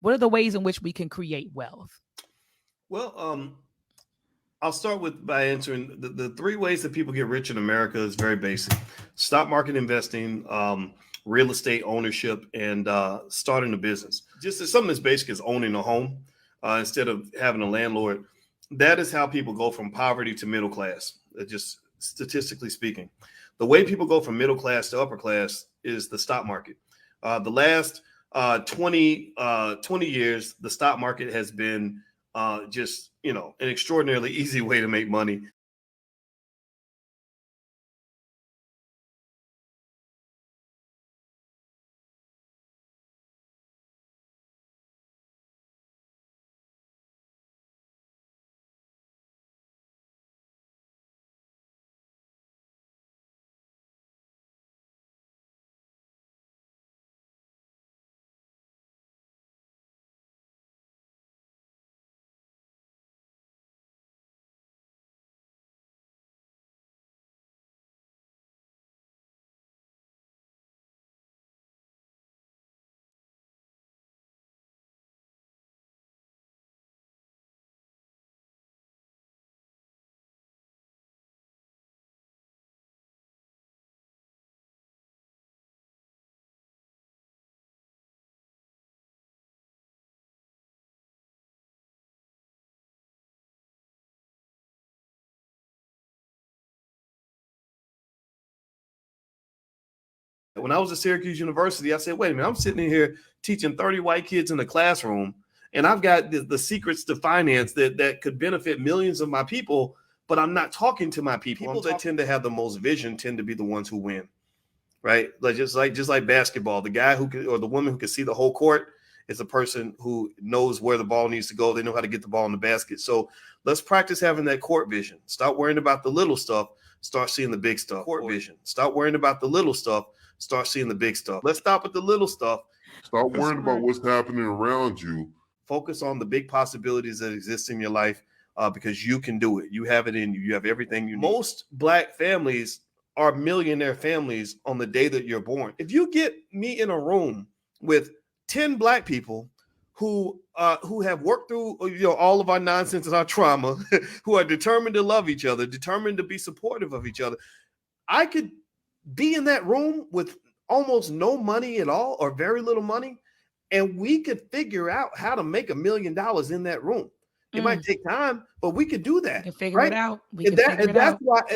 What are the ways in which we can create wealth? Well, I'll start by answering the three ways that people get rich in America is very basic: stock market investing, real estate ownership, and starting a business. Just as something as basic as owning a home instead of having a landlord. That is how people go from poverty to middle class. Just statistically speaking, the way people go from middle class to upper class is the stock market. The last 20 years, the stock market has been just, an extraordinarily easy way to make money. When I was at Syracuse University, I said, wait a minute, I'm sitting in here teaching 30 white kids in the classroom, and I've got the secrets to finance that could benefit millions of my people, but I'm not talking to my people. People that tend to have the most vision tend to be the ones who win, right? Just like basketball, the guy or the woman who can see the whole court is the person who knows where the ball needs to go. They know how to get the ball in the basket. So let's practice having that court vision. Stop worrying about the little stuff. Start seeing the big stuff. Court vision. Stop worrying about the little stuff. Start seeing the big stuff. Let's stop with the little stuff. Stop worrying about what's happening around you. Focus on the big possibilities that exist in your life because you can do it. You have it in you. You have everything you need. Most Black families are millionaire families on the day that you're born. If you get me in a room with 10 Black people who have worked through all of our nonsense and our trauma, who are determined to love each other, determined to be supportive of each other, I could be in that room with almost no money at all or very little money, and we could figure out how to make $1 million in that room. It might take time, but we could do that. We can figure it out.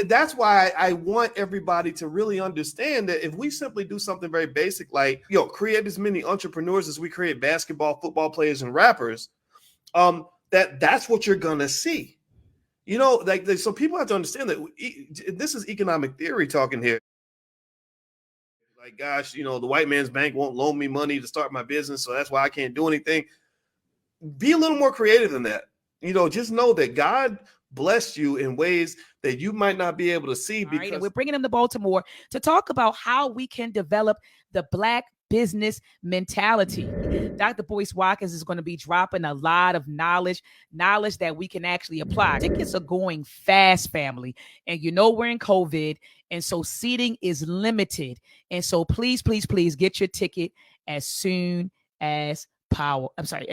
That's why I want everybody to really understand that if we simply do something very basic, like create as many entrepreneurs as we create basketball, football players, and rappers, that's what you're gonna see. So people have to understand that this is economic theory talking here. Like, gosh, the white man's bank won't loan me money to start my business, so that's why I can't do anything. Be a little more creative than that. Just know that God blessed you in ways that you might not be able to see. Because and we're bringing them to Baltimore to talk about how we can develop the Black business mentality. Dr. Boyce Watkins is going to be dropping a lot of knowledge that we can actually apply. Tickets are going fast, family. And we're in COVID. And so seating is limited. And so please, please, please get your ticket as soon as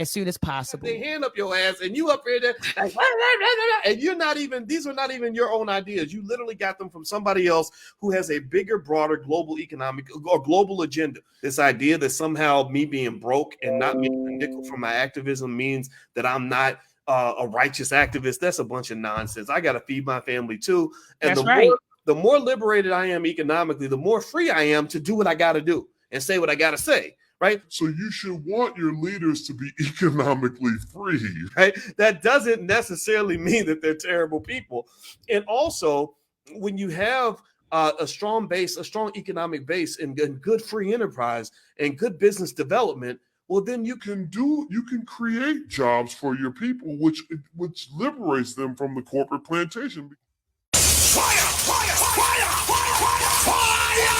soon as possible. They hand up your ass and you up here like, and these are not even your own ideas. You literally got them from somebody else who has a bigger, broader global economic or global agenda. This idea that somehow me being broke and not making a nickel from my activism means that I'm not a righteous activist. That's a bunch of nonsense. I got to feed my family too. And the more liberated I am economically, the more free I am to do what I got to do and say what I got to say. Right. So you should want your leaders to be economically free. Right. That doesn't necessarily mean that they're terrible people. And also, when you have a strong base, a strong economic base and good free enterprise and good business development, well, then you can create jobs for your people, which liberates them from the corporate plantation. Fire! Fire! Fire! Fire! Fire!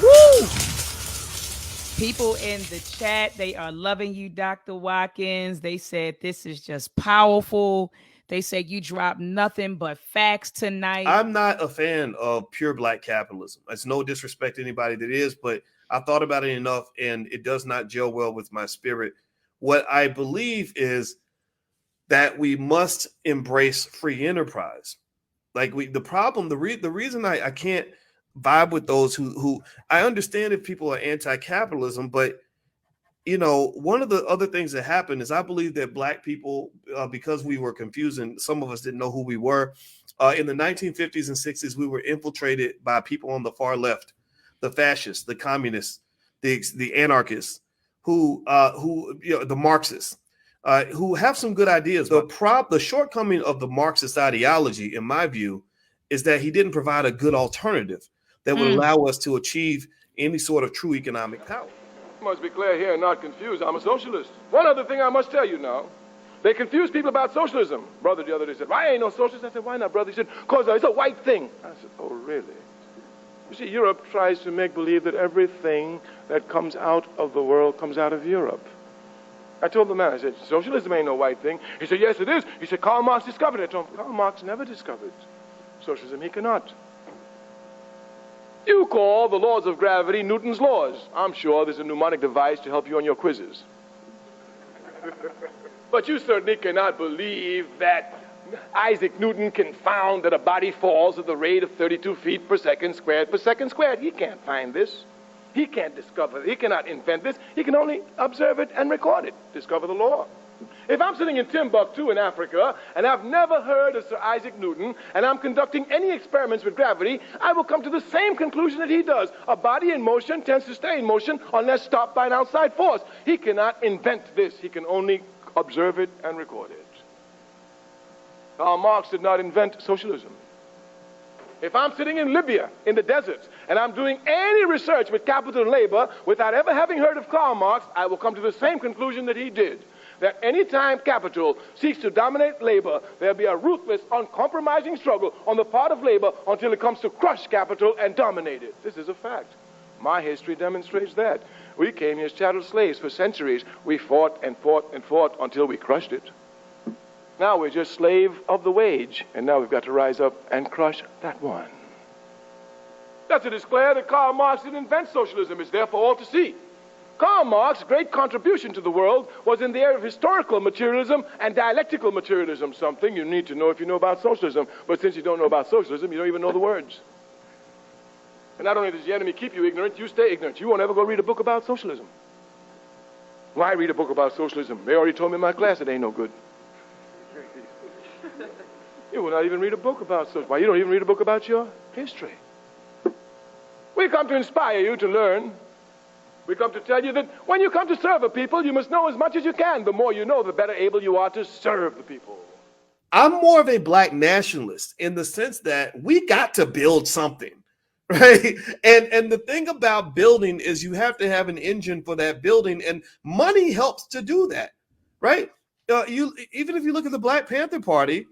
Woo! People in the chat, they are loving you, Dr. Watkins. They said this is just powerful. They said you dropped nothing but facts tonight. I'm not a fan of pure Black capitalism. It's no disrespect to anybody that is, but I thought about it enough, and it does not gel well with my spirit. What I believe is that we must embrace free enterprise. Like the reason I can't vibe with those who I understand if people are anti-capitalism, but one of the other things that happened is I believe that Black people, because we were confused and some of us didn't know who we were, in the 1950s and 60s, we were infiltrated by people on the far left, the fascists, the communists, the anarchists, the Marxists, who have some good ideas. The shortcoming of the Marxist ideology, in my view, is that he didn't provide a good alternative that would allow us to achieve any sort of true economic power. You must be clear here and not confused. I'm a socialist. One other thing I must tell you now. They confuse people about socialism. Brother the other day said, "Why ain't no socialist?" I said, "Why not, brother?" He said, "Because it's a white thing." I said, "Oh, really?" You see, Europe tries to make believe that everything that comes out of the world comes out of Europe. I told the man, I said, "Socialism ain't no white thing." He said, "Yes, it is." He said, "Karl Marx discovered it." I told him, Karl Marx never discovered socialism. He cannot. You call the laws of gravity Newton's laws. I'm sure there's a mnemonic device to help you on your quizzes. But you certainly cannot believe that Isaac Newton can found that a body falls at the rate of 32 feet per second squared per second squared. He can't find this. He can't discover it. He cannot invent this. He can only observe it and record it, discover the law. If I'm sitting in Timbuktu in Africa and I've never heard of Sir Isaac Newton and I'm conducting any experiments with gravity, I will come to the same conclusion that he does. A body in motion tends to stay in motion unless stopped by an outside force. He cannot invent this. He can only observe it and record it. Karl Marx did not invent socialism. If I'm sitting in Libya, in the deserts, and I'm doing any research with capital and labor without ever having heard of Karl Marx, I will come to the same conclusion that he did. That any time capital seeks to dominate labor, there'll be a ruthless, uncompromising struggle on the part of labor until it comes to crush capital and dominate it. This is a fact. My history demonstrates that. We came here as chattel slaves for centuries. We fought and fought and fought until we crushed it. Now we're just slave of the wage, and now we've got to rise up and crush that one. That's to declare that Karl Marx didn't invent socialism. It's there for all to see. Karl Marx's great contribution to the world was in the area of historical materialism and dialectical materialism, something you need to know if you know about socialism. But since you don't know about socialism, you don't even know the words. And not only does the enemy keep you ignorant, you stay ignorant. You won't ever go read a book about socialism. Why read a book about socialism? They already told me in my class it ain't no good. You will not even read a book about socialism. Why, you don't even read a book about your history. We come to inspire you to learn. We come to tell you that when you come to serve a people, you must know as much as you can. The more you know, the better able you are to serve the people. I'm more of a Black nationalist in the sense that we got to build something, right? And the thing about building is you have to have an engine for that building, and money helps to do that, right? Even if you look at the Black Panther Party,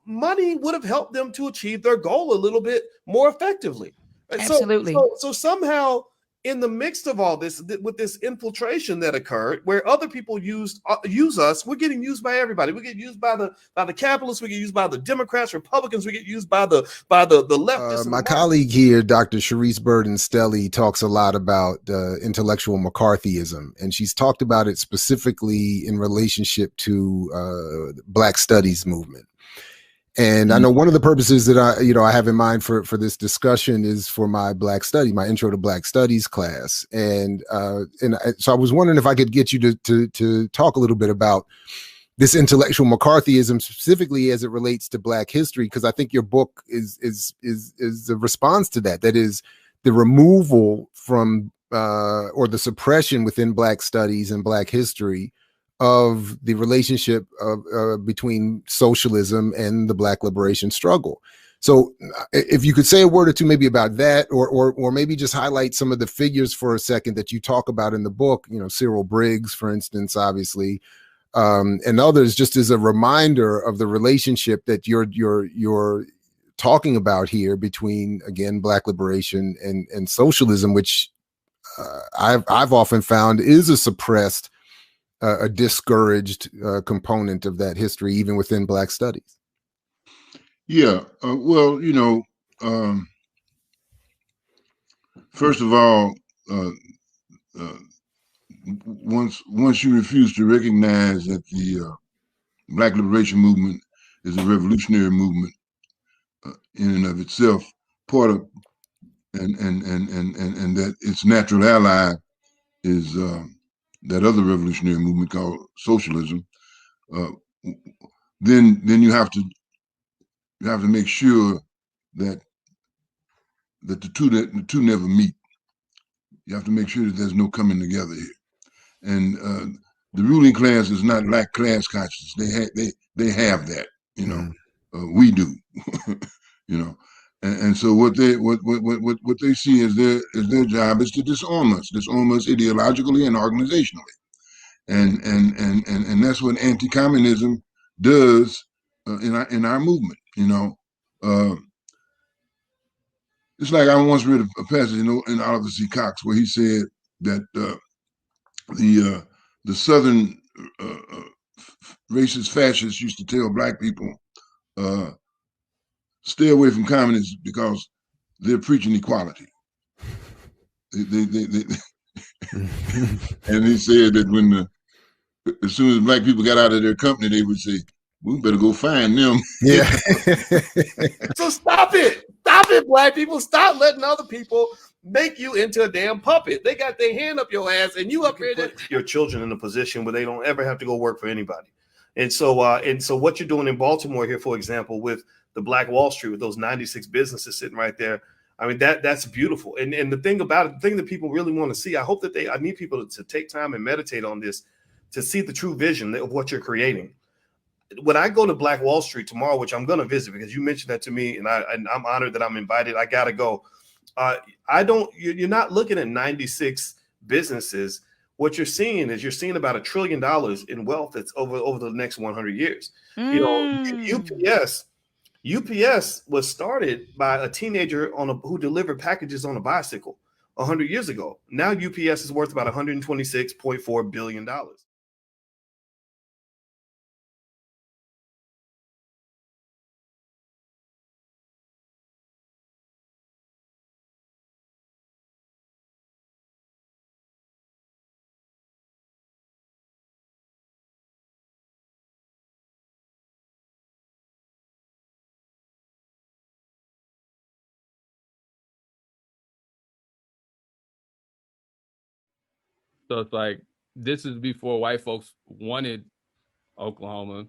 money would have helped them to achieve their goal a little bit more effectively. Right? Absolutely. So somehow, in the midst of all this, with this infiltration that occurred, where other people use us, we're getting used by everybody. We get used by the capitalists. We get used by the Democrats, Republicans. We get used by the leftists. My colleague here, Dr. Sharice Burden-Stelly, talks a lot about intellectual McCarthyism, and she's talked about it specifically in relationship to Black Studies movement. And I know one of the purposes that I have in mind for this discussion is for my my intro to Black Studies class. And so I was wondering if I could get you to talk a little bit about this intellectual McCarthyism, specifically as it relates to Black history, because I think your book is a response to that. That is the removal from or the suppression within Black studies and Black history of the relationship of between socialism and the Black liberation struggle. So if you could say a word or two maybe about that, or maybe just highlight some of the figures for a second that you talk about in the book, Cyril Briggs, for instance, obviously, and others, just as a reminder of the relationship that you're talking about here between, again, Black liberation and socialism, which I've often found is a suppressed, a discouraged component of that history, even within Black studies. Yeah, well, first of all, once you refuse to recognize that the Black liberation movement is a revolutionary movement in and of itself, part of and that its natural ally is that other revolutionary movement called socialism. Then you have to make sure that the two never meet. You have to make sure that there's no coming together here. And the ruling class does not lack class consciousness. They have that, you know. We do, you know. And so what they see as their job is to disarm us ideologically and organizationally. And that's what anti-communism does in our movement, you know. It's like I once read a passage in Oliver C. Cox where he said that the Southern racist fascists used to tell Black people, stay away from communists because they're preaching equality. They and he said that as soon as Black people got out of their company, they would say, we better go find them. Yeah. So stop it, Black people. Stop letting other people make you into a damn puppet. They got their hand up your ass, and you up here to put your children in a position where they don't ever have to go work for anybody. And so what you're doing in Baltimore here, for example, with the Black Wall Street, with those 96 businesses sitting right there, I mean, that's beautiful. And the thing about it, the thing that people really want to see, I hope that I need people to take time and meditate on this, to see the true vision of what you're creating. When I go to Black Wall Street tomorrow, which I'm going to visit because you mentioned that to me, and I'm honored that I'm invited. I got to go. You're not looking at 96 businesses. What you're seeing is about $1 trillion in wealth that's over the next 100 years. You know, UPS was started by a teenager who delivered packages on a bicycle 100 years ago. Now UPS is worth about $126.4 billion. So it's like this is before white folks wanted Oklahoma.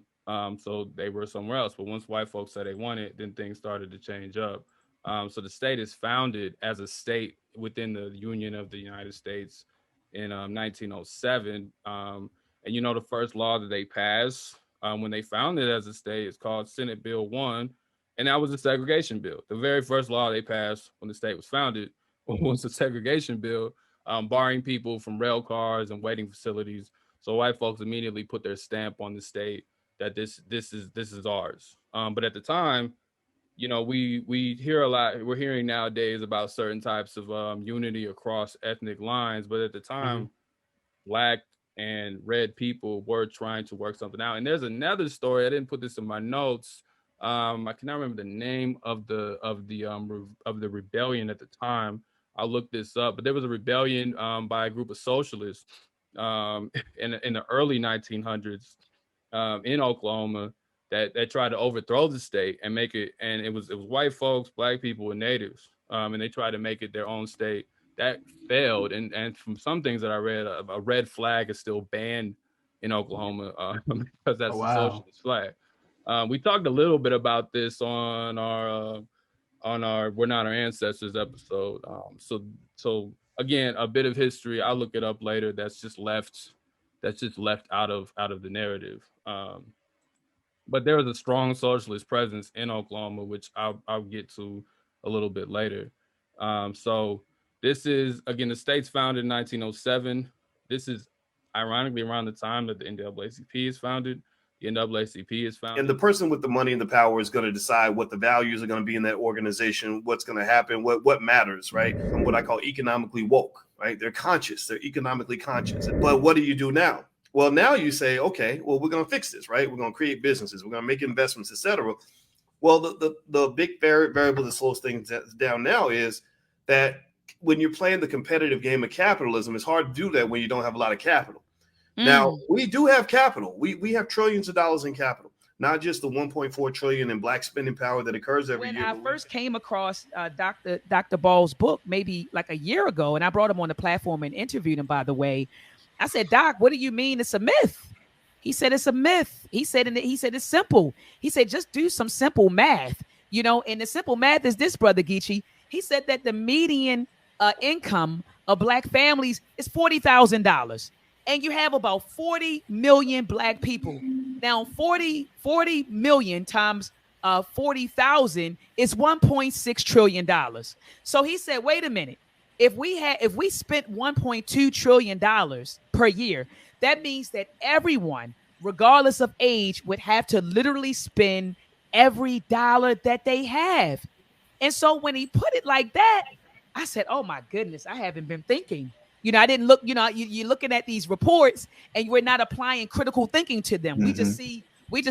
So they were somewhere else. But once white folks said they wanted, then things started to change up. So the state is founded as a state within the Union of the United States in 1907. And you know, the first law that they passed when they founded as a state is called Senate Bill 1. And that was the segregation bill. The very first law they passed when the state was founded was the segregation bill, barring people from rail cars and waiting facilities. So white folks immediately put their stamp on the state that this is ours. But at the time, you know, we hear a lot. We're hearing nowadays about certain types of unity across ethnic lines. But at the time, Black and red people were trying to work something out. And there's another story. I didn't put this in my notes. I cannot remember the name of the rebellion at the time. I'll look this up. But there was a rebellion by a group of socialists in the early 1900s in Oklahoma that tried to overthrow the state and make it. And it was white folks, Black people, and natives, and they tried to make it their own state. That failed, and from some things that I read, a red flag is still banned in Oklahoma because that's the socialist flag. We talked a little bit about this on our We're Not Our Ancestors episode. So again, a bit of history. I'll look it up later. That's just left out of the narrative. But there was a strong socialist presence in Oklahoma, which I'll get to a little bit later. So this is, again, the state's founded in 1907. This is ironically around the time that the NAACP is founded. The NAACP is founded. And the person with the money and the power is going to decide what the values are going to be in that organization, what's going to happen, what matters, right? And what I call economically woke, right? They're conscious. They're economically conscious. But what do you do now? Well, now you say, okay, well, we're going to fix this, right? We're going to create businesses. We're going to make investments, et cetera. Well, the big variable that slows things down now is that when you're playing the competitive game of capitalism, it's hard to do that when you don't have a lot of capital. Now, we do have capital. We have trillions of dollars in capital, not just the 1.4 trillion in black spending power that occurs every year. When I first came across Dr. Ball's book, maybe like a year ago, and I brought him on the platform and interviewed him, by the way, I said, Doc, what do you mean it's a myth? He said it's a myth. He said it's simple. He said just do some simple math, and the simple math is this, Brother Geechee. He said that the median income of black families is $40,000. And you have about 40 million black people. Now, 40 million times 40,000 is $1.6 trillion. So he said, wait a minute. If we spent $1.2 trillion per year, that means that everyone, regardless of age, would have to literally spend every dollar that they have. And so when he put it like that, I said, oh my goodness, I haven't been thinking. I didn't look, you're looking at these reports and we're not applying critical thinking to them. We just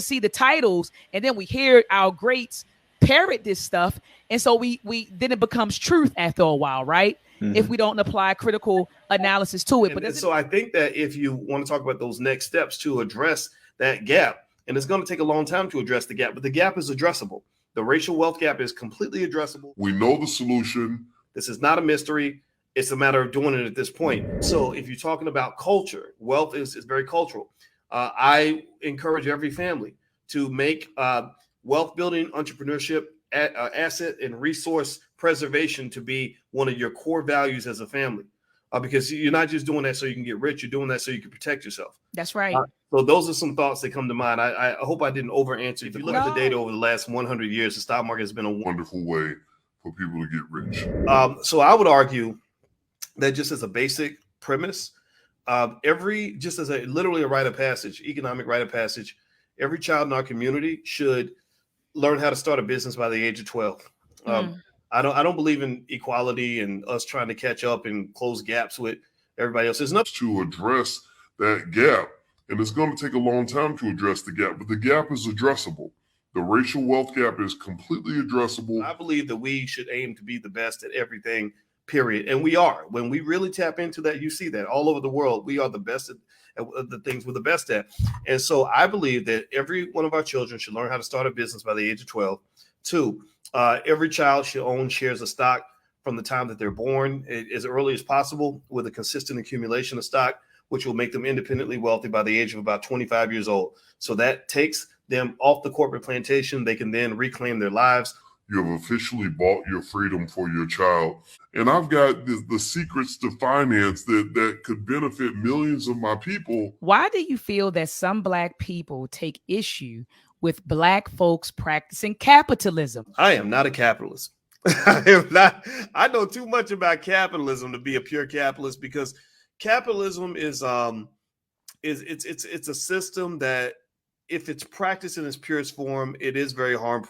see the titles, and then we hear our greats parrot this stuff. And so then it becomes truth after a while, right? If we don't apply critical analysis to it. But so I think that if you want to talk about those next steps to address that gap, and it's going to take a long time to address the gap, but the gap is addressable. The racial wealth gap is completely addressable. We know the solution. This is not a mystery. It's a matter of doing it at this point. So if you're talking about culture, wealth is very cultural. I encourage every family to make wealth building, entrepreneurship, asset and resource preservation to be one of your core values as a family. Because you're not just doing that so you can get rich, you're doing that so you can protect yourself. That's right. So those are some thoughts that come to mind. I hope I didn't over answer. If you look at the data over the last 100 years, the stock market has been a wonderful way for people to get rich. So I would argue that just as a basic premise, literally a rite of passage, economic rite of passage, every child in our community should learn how to start a business by the age of 12. I don't believe in equality and us trying to catch up and close gaps with everybody else. There's nothing to address that gap, and it's going to take a long time to address the gap, but the gap is addressable. The racial wealth gap is completely addressable. I believe that we should aim to be the best at everything, period. And we are. When we really tap into that, you see that all over the world, we are the best at the things we're the best at. And so I believe that every one of our children should learn how to start a business by the age of 12. 2, every child should own shares of stock from the time that they're born as early as possible, with a consistent accumulation of stock, which will make them independently wealthy by the age of about 25 years old. So that takes them off the corporate plantation. They can then reclaim their lives. You have officially bought your freedom for your child. And I've got the secrets to finance that could benefit millions of my people. Why do you feel that some black people take issue with black folks practicing capitalism? I am not a capitalist. I know too much about capitalism to be a pure capitalist, because capitalism is it's a system that, if it's practiced in its purest form, it is very harmful.